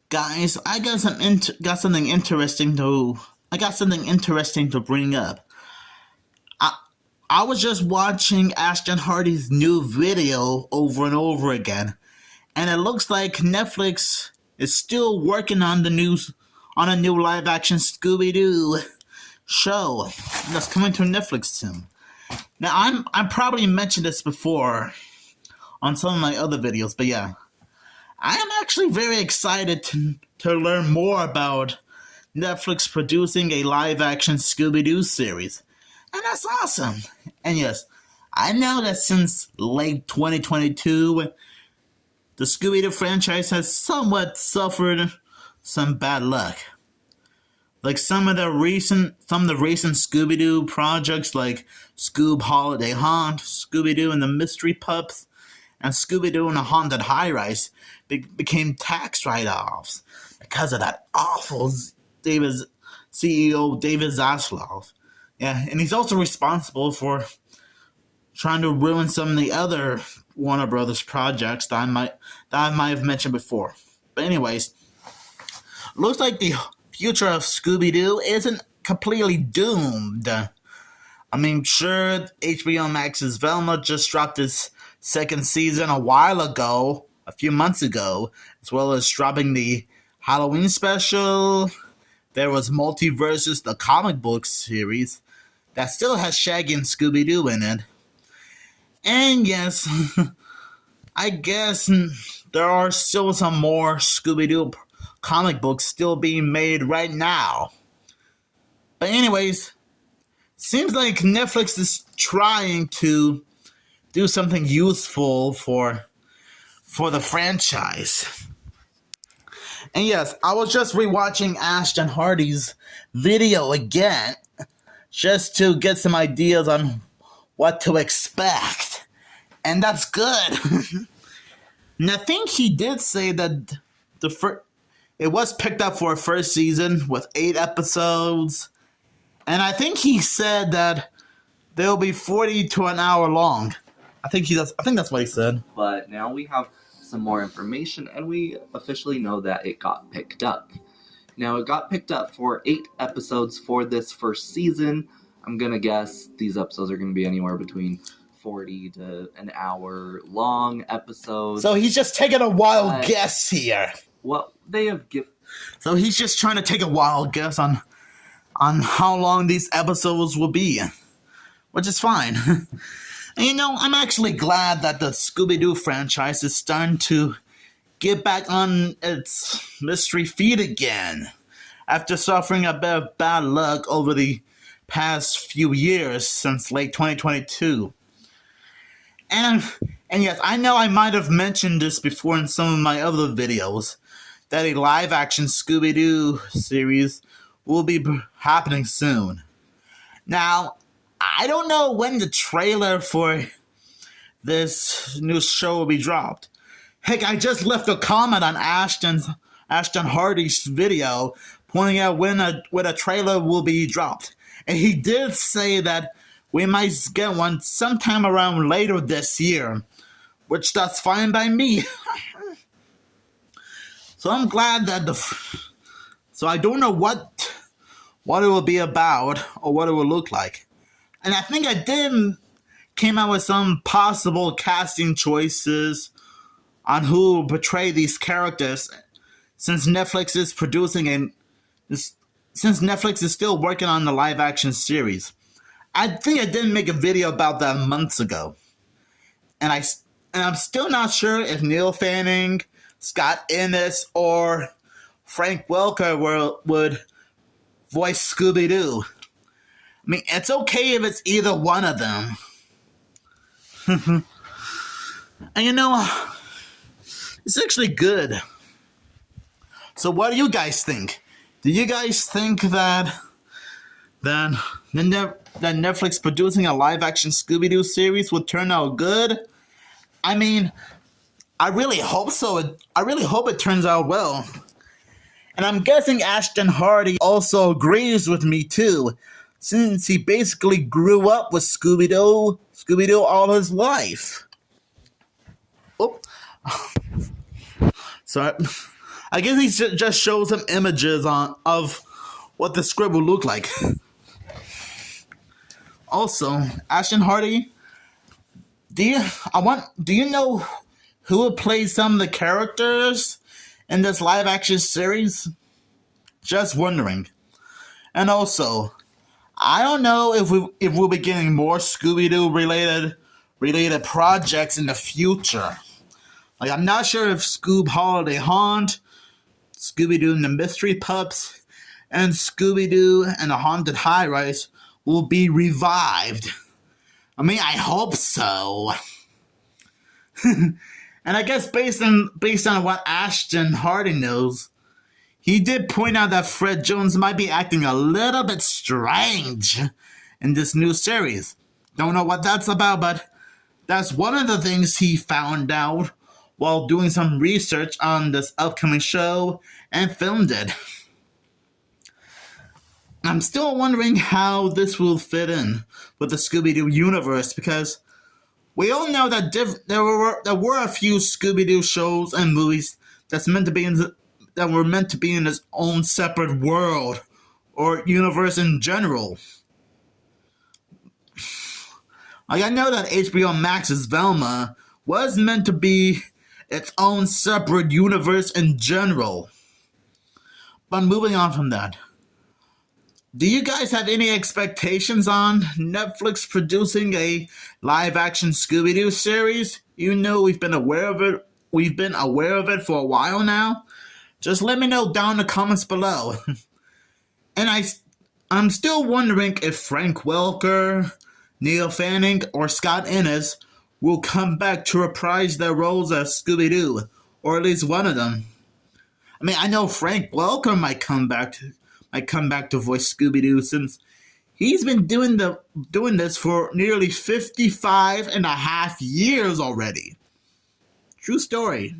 Guys, got something interesting to bring up. I I was just watching Ashton Hardy's new video over and over again, and it looks like Netflix is still working on a new live action Scooby-Doo show that's coming to Netflix soon. Now I probably mentioned this before on some of my other videos, but yeah. I am actually very excited to learn more about Netflix producing a live action Scooby Doo series. And that's awesome. And yes, I know that since late 2022, the Scooby Doo franchise has somewhat suffered some bad luck. Like some of the recent Scooby Doo projects like Scoob Holiday Haunt, Scooby Doo and the Mystery Pups, and Scooby-Doo and the Haunted High Rise became tax write-offs because of that awful CEO David Zaslav. Yeah, and he's also responsible for trying to ruin some of the other Warner Brothers projects that I might have mentioned before. But anyways, looks like the future of Scooby-Doo isn't completely doomed. I mean, sure, HBO Max's Velma just dropped its second season a few months ago, as well as dropping the Halloween special. There was Multiversus, the comic book series, that still has Shaggy and Scooby-Doo in it. And yes, I guess there are still some more Scooby-Doo comic books still being made right now. But anyways, seems like Netflix is trying to do something useful for the franchise. And yes, I was just rewatching Ashton Hardy's video again just to get some ideas on what to expect. And that's good. And I think he did say that it was picked up for a first season with 8 episodes. And I think he said that they'll be 40 to an hour long. I think that's what he said. But now we have some more information, and we officially know that it got picked up. Now, it got picked up for 8 episodes for this first season. I'm going to guess these episodes are going to be anywhere between 40 to an hour long episodes. So he's just taking a wild guess here. Well, they have given... So he's just trying to take a wild guess on how long these episodes will be, which is fine. And you know, I'm actually glad that the Scooby-Doo franchise is starting to get back on its mystery feet again after suffering a bit of bad luck over the past few years since late 2022. And yes, I know I might have mentioned this before in some of my other videos, that a live-action Scooby-Doo series will be happening soon. Now, I don't know when the trailer for this new show will be dropped. Heck, I just left a comment on Ashton Hardy's video pointing out when a trailer will be dropped. And he did say that we might get one sometime around later this year, which that's fine by me. So I'm glad that so I don't know what it will be about or what it will look like. And I think I did came out with some possible casting choices on who will portray these characters, since Netflix is still working on the live action series. I think I did make a video about that months ago. And I'm still not sure if Neil Fanning, Scott Innes, or Frank Welker would voice Scooby-Doo. I mean, it's okay if it's either one of them. And you know, it's actually good. So what do you guys think? Do you guys think that Netflix producing a live-action Scooby-Doo series would turn out good? I mean, I really hope so. I really hope it turns out well. And I'm guessing Ashton Hardy also agrees with me too, since he basically grew up with Scooby-Doo all his life. Oh, sorry. I guess he just shows them images of what the script will look like. Also, Ashton Hardy, do you know who will play some of the characters in this live action series? Just wondering. And also, I don't know if we'll be getting more Scooby-Doo related projects in the future. Like, I'm not sure if Scoob Holiday Haunt, Scooby-Doo and the Mystery Pups, and Scooby-Doo and the Haunted High Rise will be revived. I mean, I hope so. And I guess based on what Ashton Hardy knows, he did point out that Fred Jones might be acting a little bit strange in this new series. Don't know what that's about, but that's one of the things he found out while doing some research on this upcoming show and filmed it. I'm still wondering how this will fit in with the Scooby-Doo universe, because we all know that there were a few Scooby-Doo shows and movies that were meant to be in its own separate world or universe in general. Like, I know that HBO Max's Velma was meant to be its own separate universe in general. But moving on from that, do you guys have any expectations on Netflix producing a live-action Scooby-Doo series? You know, we've been aware of it. We've been aware of it for a while now. Just let me know down in the comments below. And I'm still wondering if Frank Welker, Neil Fanning, or Scott Innes will come back to reprise their roles as Scooby-Doo, or at least one of them. I mean, I know Frank Welker might come back to voice Scooby-Doo, since he's been doing this for nearly 55 and a half years already. True story.